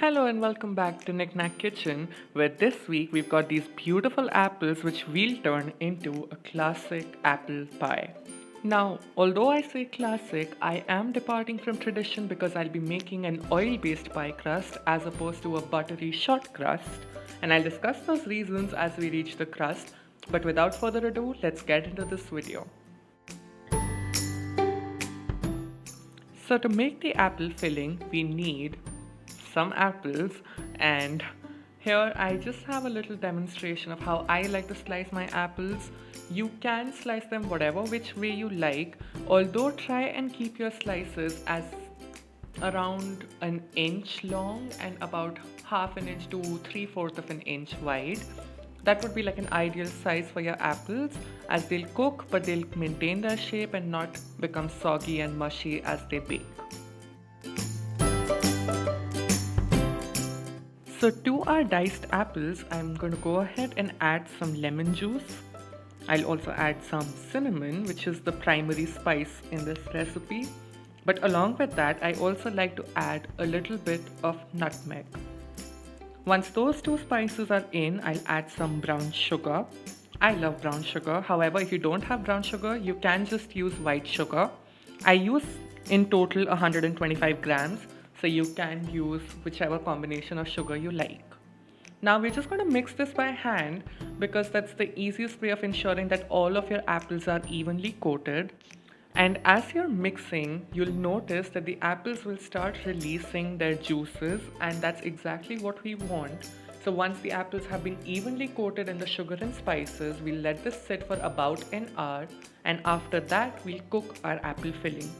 Hello and welcome back to Knack Kitchen, where this week we've got these beautiful apples which we'll turn into a classic apple pie. Now, although I say classic, I am departing from tradition because I'll be making an oil-based pie crust as opposed to a buttery short crust, and I'll discuss those reasons as we reach the crust. But without further ado, let's get into this video. So to make the apple filling, we need some apples, and here I just have a little demonstration of how I like to slice my apples. You can slice them whatever which way you like, although try and keep your slices as around an inch long and about half an inch to 3/4 of an inch wide. That would be like an ideal size for your apples, as they'll cook but they'll maintain their shape and not become soggy and mushy as they bake. So to our diced apples, I'm going to go ahead and add some lemon juice. I'll also add some cinnamon, which is the primary spice in this recipe. But along with that, I also like to add a little bit of nutmeg. Once those two spices are in, I'll add some brown sugar. I love brown sugar. However, if you don't have brown sugar, you can just use white sugar. I use in total 125 grams. So you can use whichever combination of sugar you like. Now we're just going to mix this by hand because that's the easiest way of ensuring that all of your apples are evenly coated. And as you're mixing, you'll notice that the apples will start releasing their juices, and that's exactly what we want. So once the apples have been evenly coated in the sugar and spices, we'll let this sit for about an hour, and after that we'll cook our apple filling.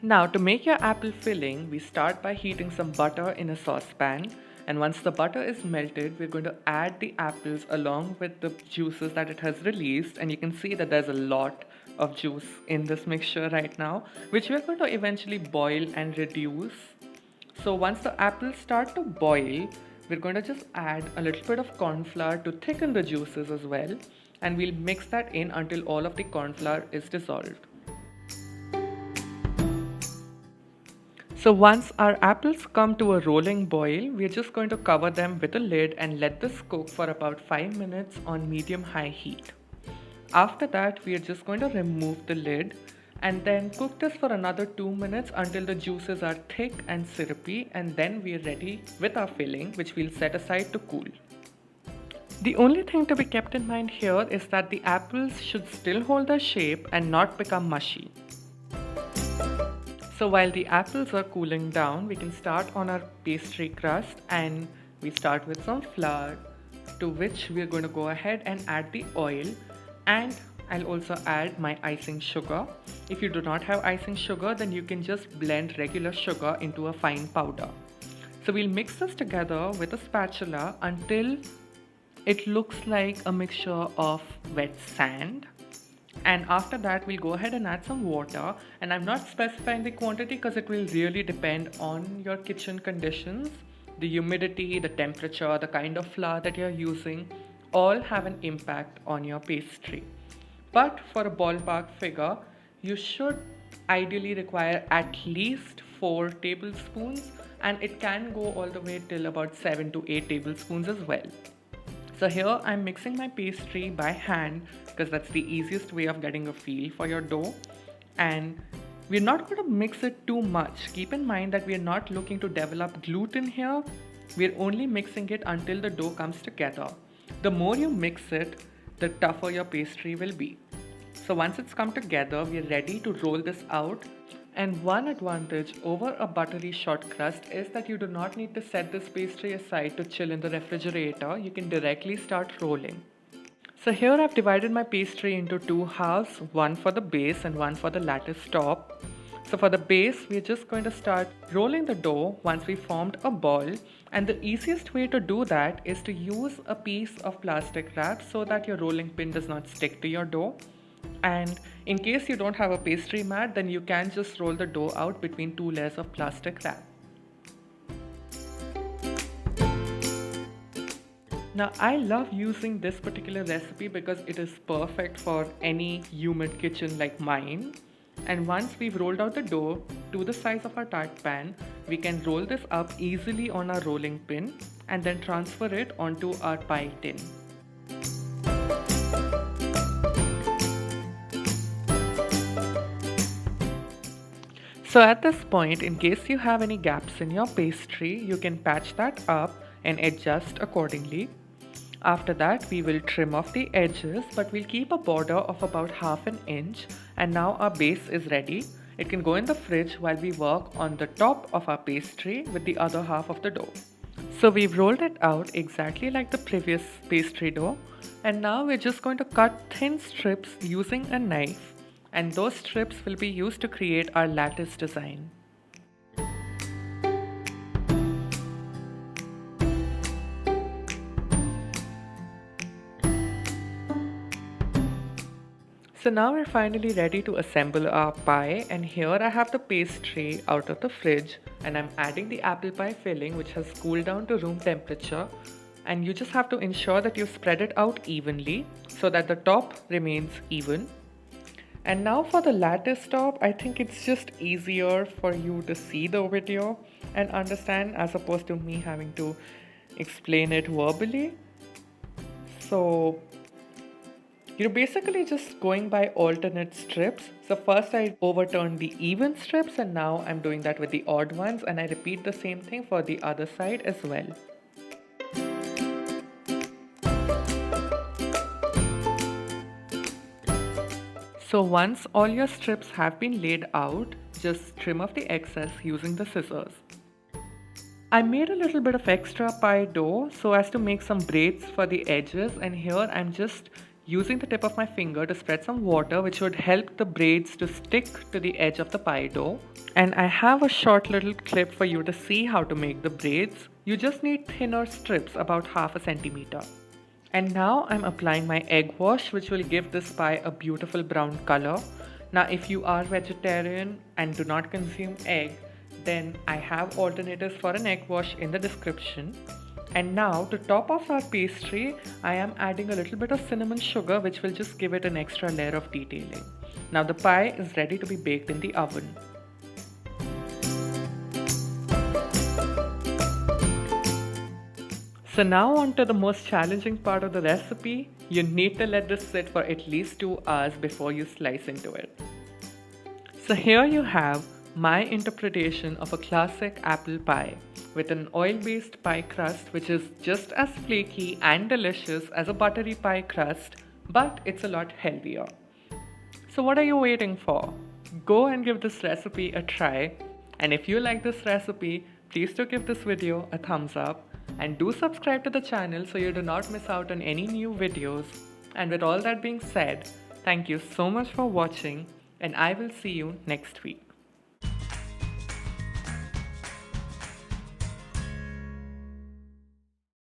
Now to make your apple filling, we start by heating some butter in a saucepan, and once the butter is melted, we're going to add the apples along with the juices that it has released, and you can see that there's a lot of juice in this mixture right now, which we're going to eventually boil and reduce. So once the apples start to boil, we're going to just add a little bit of corn flour to thicken the juices as well, and we'll mix that in until all of the corn flour is dissolved. So once our apples come to a rolling boil, we're just going to cover them with a lid and let this cook for about 5 minutes on medium-high heat. After that, we are just going to remove the lid and then cook this for another 2 minutes until the juices are thick and syrupy, and then we are ready with our filling, which we'll set aside to cool. The only thing to be kept in mind here is that the apples should still hold their shape and not become mushy. So while the apples are cooling down, we can start on our pastry crust, and we start with some flour, to which we're going to go ahead and add the oil, and I'll also add my icing sugar. If you do not have icing sugar, then you can just blend regular sugar into a fine powder. So we'll mix this together with a spatula until it looks like a mixture of wet sand. And after that, we'll go ahead and add some water, and I'm not specifying the quantity because it will really depend on your kitchen conditions. The humidity, the temperature, the kind of flour that you're using all have an impact on your pastry. But for a ballpark figure, you should ideally require at least 4 tablespoons, and it can go all the way till about 7 to 8 tablespoons as well. So here I'm mixing my pastry by hand because that's the easiest way of getting a feel for your dough. And we're not going to mix it too much. Keep in mind that we're not looking to develop gluten here. We're only mixing it until the dough comes together. The more you mix it, the tougher your pastry will be. So once it's come together, we're ready to roll this out. And one advantage over a buttery short crust is that you do not need to set this pastry aside to chill in the refrigerator. You can directly start rolling. So here I've divided my pastry into 2 halves, one for the base and one for the lattice top. So for the base, we're just going to start rolling the dough once we formed a ball. And the easiest way to do that is to use a piece of plastic wrap so that your rolling pin does not stick to your dough. And in case you don't have a pastry mat, then you can just roll the dough out between 2 layers of plastic wrap. Now, I love using this particular recipe because it is perfect for any humid kitchen like mine. And once we've rolled out the dough to the size of our tart pan, we can roll this up easily on our rolling pin and then transfer it onto our pie tin. So at this point, in case you have any gaps in your pastry, you can patch that up and adjust accordingly. After that, we will trim off the edges, but we'll keep a border of about ½ an inch. And now our base is ready. It can go in the fridge while we work on the top of our pastry with the other half of the dough. So we've rolled it out exactly like the previous pastry dough. And now we're just going to cut thin strips using a knife. And those strips will be used to create our lattice design. So now we're finally ready to assemble our pie, and here I have the pastry out of the fridge and I'm adding the apple pie filling, which has cooled down to room temperature, and you just have to ensure that you spread it out evenly so that the top remains even. And now for the lattice top, I think it's just easier for you to see the video and understand as opposed to me having to explain it verbally. So you're basically just going by alternate strips. So first I overturned the even strips and now I'm doing that with the odd ones, and I repeat the same thing for the other side as well. So once all your strips have been laid out, just trim off the excess using the scissors. I made a little bit of extra pie dough so as to make some braids for the edges, and here I'm just using the tip of my finger to spread some water which would help the braids to stick to the edge of the pie dough. And I have a short little clip for you to see how to make the braids. You just need thinner strips about ½ centimeter. And now I'm applying my egg wash, which will give this pie a beautiful brown color. Now if you are vegetarian and do not consume egg, then I have alternatives for an egg wash in the description. And now to top off our pastry, I am adding a little bit of cinnamon sugar, which will just give it an extra layer of detailing. Now the pie is ready to be baked in the oven. So now on to the most challenging part of the recipe. You need to let this sit for at least 2 hours before you slice into it. So here you have my interpretation of a classic apple pie with an oil-based pie crust which is just as flaky and delicious as a buttery pie crust, but it's a lot healthier. So what are you waiting for? Go and give this recipe a try. And if you like this recipe, please do give this video a thumbs up and do subscribe to the channel so you do not miss out on any new videos. And with all that being said, thank you so much for watching, and I will see you next week.